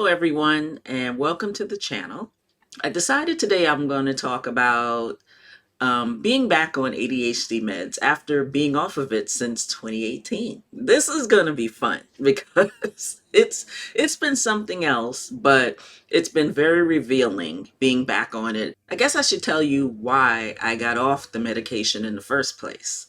Hello, everyone, and welcome to the channel. I decided today I'm going to talk about being back on ADHD meds after being off of it since 2018. This is going to be fun because it's been something else, but it's been very revealing being back on it. I guess I should tell you why I got off the medication in the first place.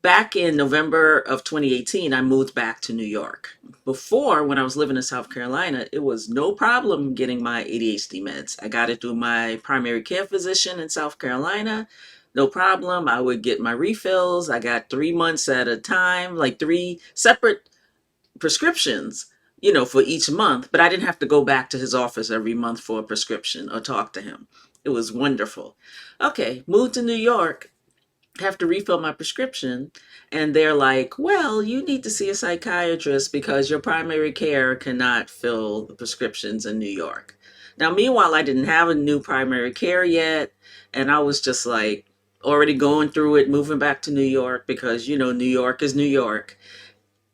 Back in November of 2018, I moved back to New York. Before, when I was living in South Carolina, it was no problem getting my ADHD meds. I got it through my primary care physician in South Carolina. No problem. I would get my refills. I got 3 months at a time, like three separate prescriptions, for each month. But I didn't have to go back to his office every month for a prescription or talk to him. It was wonderful. Okay, moved to New York, have to refill my prescription, and they're like, well, you need to see a psychiatrist because your primary care cannot fill the prescriptions in New York. Now, meanwhile, I didn't have a new primary care yet, and I was just like already going through it, moving back to New York because New York is New York.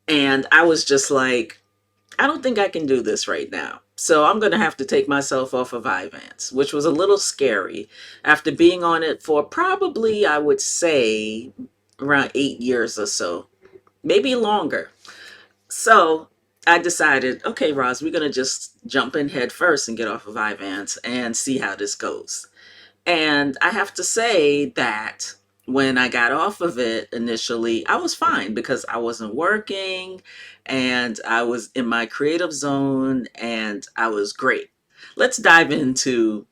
And I was just like, I don't think I can do this right now. So I'm going to have to take myself off of Vyvanse, which was a little scary after being on it for probably, I would say, around 8 years or so, maybe longer. So I decided, okay, Roz, we're going to just jump in head first and get off of Vyvanse and see how this goes. And I have to say that when I got off of it initially, I was fine because I wasn't working and I was in my creative zone and I was great. Let's dive into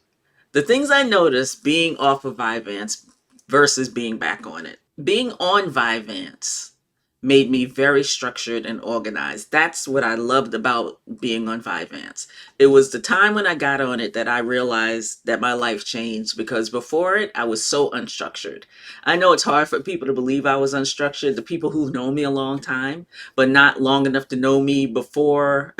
the things I noticed being off of Vyvanse versus being back on it. Being on Vyvanse made me very structured and organized. That's what I loved about being on Vyvanse. It was the time when I got on it that I realized that my life changed because before it, I was so unstructured. I know it's hard for people to believe I was unstructured, the people who've known me a long time, but not long enough to know me before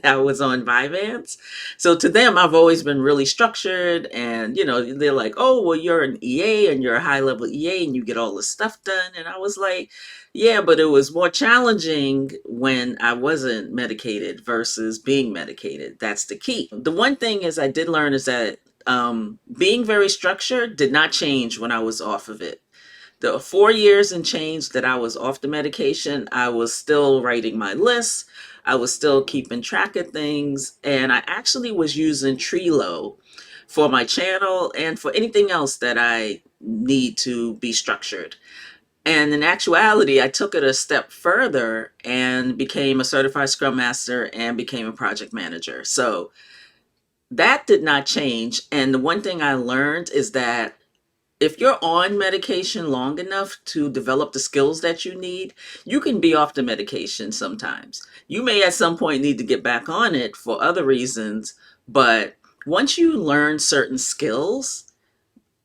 I was on Vyvanse. So to them, I've always been really structured, and they're like, "Oh, well, you're an EA and you're a high level EA and you get all this stuff done." And I was like, "Yeah, but it was more challenging when I wasn't medicated versus being medicated." That's the key. The one thing is I did learn is that being very structured did not change when I was off of it. The 4 years and change that I was off the medication, I was still writing my lists. I was still keeping track of things. And I actually was using Trello for my channel and for anything else that I need to be structured. And in actuality, I took it a step further and became a certified Scrum Master and became a project manager. So that did not change. And the one thing I learned is that if you're on medication long enough to develop the skills that you need, you can be off the medication sometimes. You may at some point need to get back on it for other reasons, but once you learn certain skills,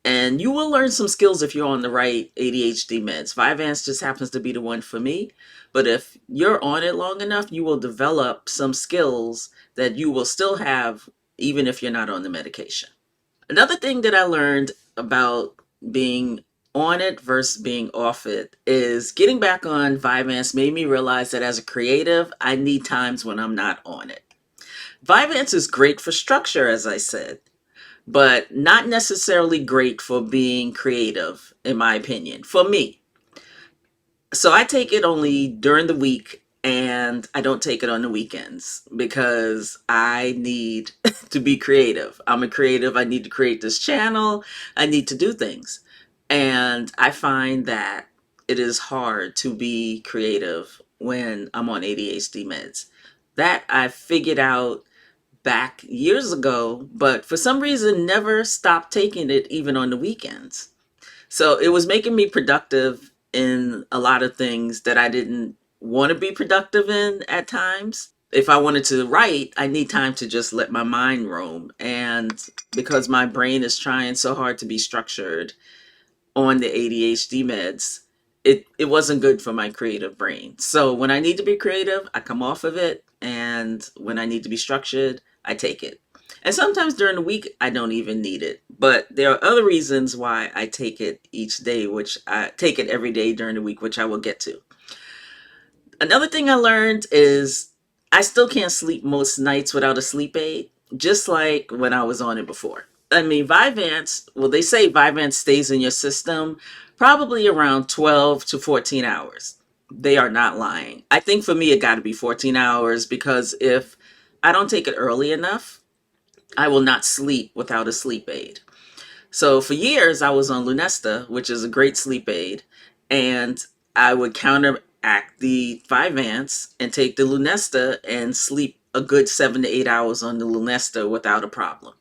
and you will learn some skills if you're on the right ADHD meds. Vyvanse just happens to be the one for me, but if you're on it long enough, you will develop some skills that you will still have even if you're not on the medication. Another thing that I learned about being on it versus being off it is getting back on Vyvanse made me realize that as a creative, I need times when I'm not on it. Vyvanse is great for structure, as I said, but not necessarily great for being creative, in my opinion, for me. So I take it only during the week and I don't take it on the weekends because I need to be creative. I'm a creative. I need to create this channel. I need to do things. And I find that it is hard to be creative when I'm on ADHD meds. That I figured out back years ago, but for some reason never stopped taking it even on the weekends. So it was making me productive in a lot of things that I didn't want to be productive in at times. If I wanted to write, I need time to just let my mind roam. And because my brain is trying so hard to be structured on the ADHD meds, it wasn't good for my creative brain. So when I need to be creative, I come off of it. And when I need to be structured, I take it. And sometimes during the week, I don't even need it. But there are other reasons why I take it each day, which I take it every day during the week, which I will get to. Another thing I learned is I still can't sleep most nights without a sleep aid, just like when I was on it before. I mean, Vyvanse, well, they say Vyvanse stays in your system probably around 12 to 14 hours. They are not lying. I think for me, it got to be 14 hours because if I don't take it early enough, I will not sleep without a sleep aid. So for years, I was on Lunesta, which is a great sleep aid, and I would counteract the Vyvanse and take the Lunesta and sleep a good 7 to 8 hours on the Lunesta without a problem.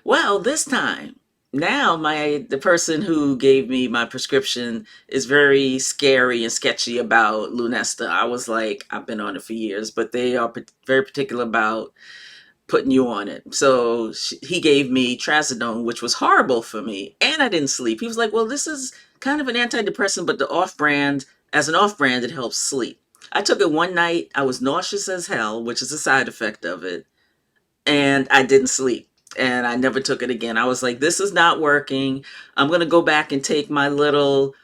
Well, this time, now the person who gave me my prescription is very scary and sketchy about Lunesta. I was like, I've been on it for years, but they are very particular about putting you on it. So he gave me trazodone, which was horrible for me, and I didn't sleep. He was like, "Well, this is kind of an antidepressant, but the off-brand, as an off-brand, it helps sleep." I took it one night. I was nauseous as hell, which is a side effect of it, and I didn't sleep. And I never took it again. I was like, "This is not working. I'm gonna go back and take my little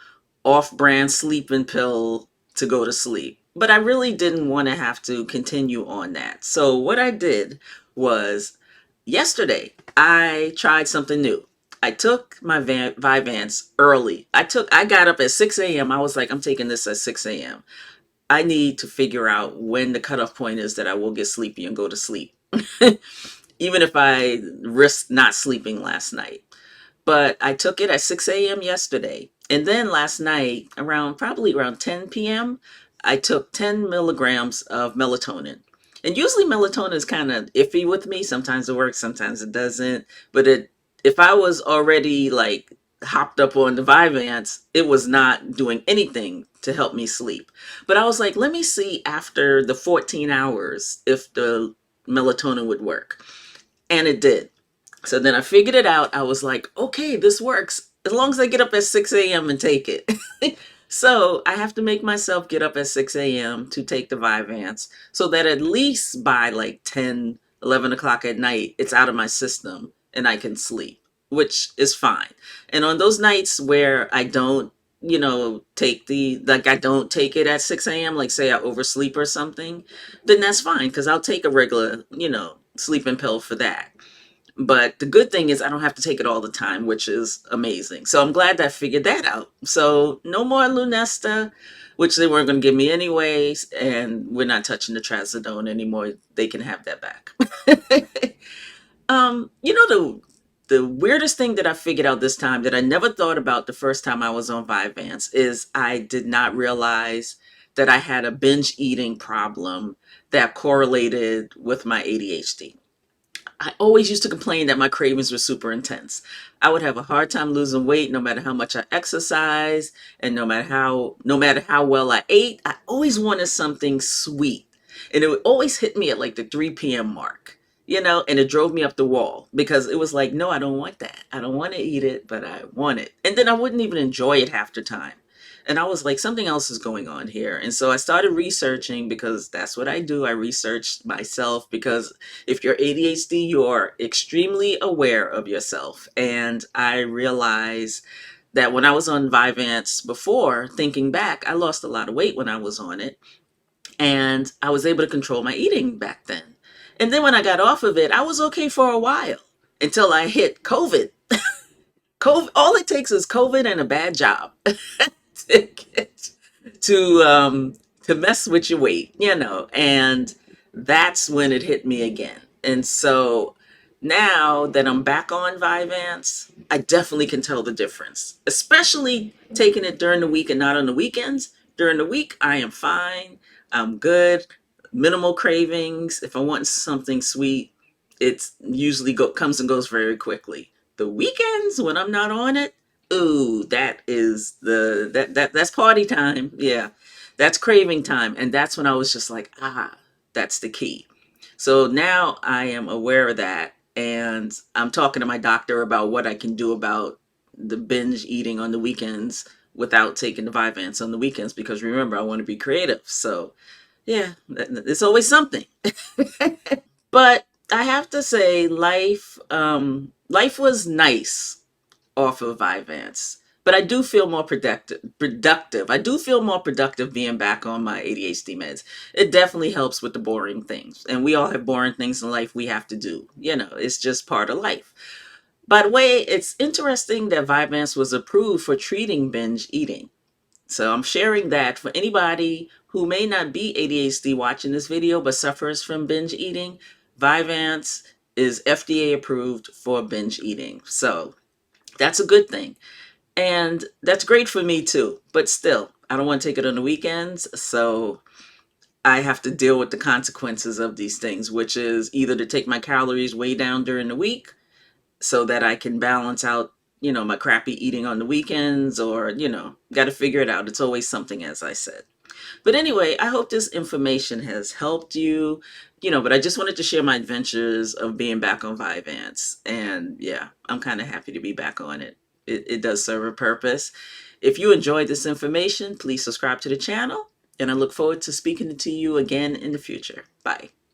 off-brand sleeping pill to go to sleep." But I really didn't want to have to continue on that. So what I did was yesterday I tried something new. I took my Vyvanse early. I got up at 6 a.m. I was like, I'm taking this at 6 a.m. I need to figure out when the cutoff point is that I will get sleepy and go to sleep. Even if I risk not sleeping last night. But I took it at 6 a.m. yesterday. And then last night, probably around 10 p.m., I took 10 milligrams of melatonin. And usually melatonin is kind of iffy with me. Sometimes it works, sometimes it doesn't. But if I was already like hopped up on the Vyvanse, it was not doing anything to help me sleep. But I was like, let me see after the 14 hours if the melatonin would work. And it did. So then I figured it out. I was like, okay, this works as long as I get up at 6 a.m. and take it. So I have to make myself get up at 6 a.m. to take the Vyvanse so that at least by like 10, 11 o'clock at night, it's out of my system and I can sleep, which is fine. And on those nights where I don't, I don't take it at 6 a.m., like say I oversleep or something, then that's fine because I'll take a regular, sleeping pill for that. But the good thing is I don't have to take it all the time, which is amazing. So I'm glad that I figured that out. So no more Lunesta, which they weren't going to give me anyways, and we're not touching the trazodone anymore. They can have that back. The weirdest thing that I figured out this time that I never thought about the first time I was on Vyvanse is I did not realize that I had a binge eating problem that correlated with my ADHD. I always used to complain that my cravings were super intense. I would have a hard time losing weight no matter how much I exercised and no matter how well I ate. I always wanted something sweet. And it would always hit me at like the 3 p.m. mark, and it drove me up the wall because it was like, no, I don't want that. I don't want to eat it, but I want it. And then I wouldn't even enjoy it half the time. And I was like, something else is going on here. And so I started researching because that's what I do. I research myself because if you're ADHD, you're extremely aware of yourself. And I realized that when I was on Vyvanse before, thinking back, I lost a lot of weight when I was on it. And I was able to control my eating back then. And then when I got off of it, I was okay for a while until I hit COVID. COVID, all it takes is COVID and a bad job to get to mess with your weight, and that's when it hit me again. And so now that I'm back on Vyvanse, I definitely can tell the difference, especially taking it during the week and not on the weekends. During the week, I am fine. I'm good. Minimal cravings. If I want something sweet, it's usually comes and goes very quickly. The weekends when I'm not on it, ooh, that's party time. Yeah. That's craving time. And that's when I was just like, that's the key. So now I am aware of that. And I'm talking to my doctor about what I can do about the binge eating on the weekends without taking the Vyvanse on the weekends because remember, I want to be creative. So yeah, it's always something. But I have to say, life was nice off of Vyvanse. but I do feel more productive. I do feel more productive being back on my ADHD meds. It definitely helps with the boring things. And we all have boring things in life we have to do. It's just part of life. By the way, it's interesting that Vyvanse was approved for treating binge eating. So I'm sharing that for anybody who may not be ADHD watching this video but suffers from binge eating. Vyvanse is FDA approved for binge eating. So that's a good thing. And that's great for me too. But still, I don't want to take it on the weekends. So I have to deal with the consequences of these things, which is either to take my calories way down during the week so that I can balance out, my crappy eating on the weekends, or, got to figure it out. It's always something, as I said. But anyway, I hope this information has helped you, but I just wanted to share my adventures of being back on Vyvanse. And yeah, I'm kind of happy to be back on it. It does serve a purpose. If you enjoyed this information, please subscribe to the channel. And I look forward to speaking to you again in the future. Bye.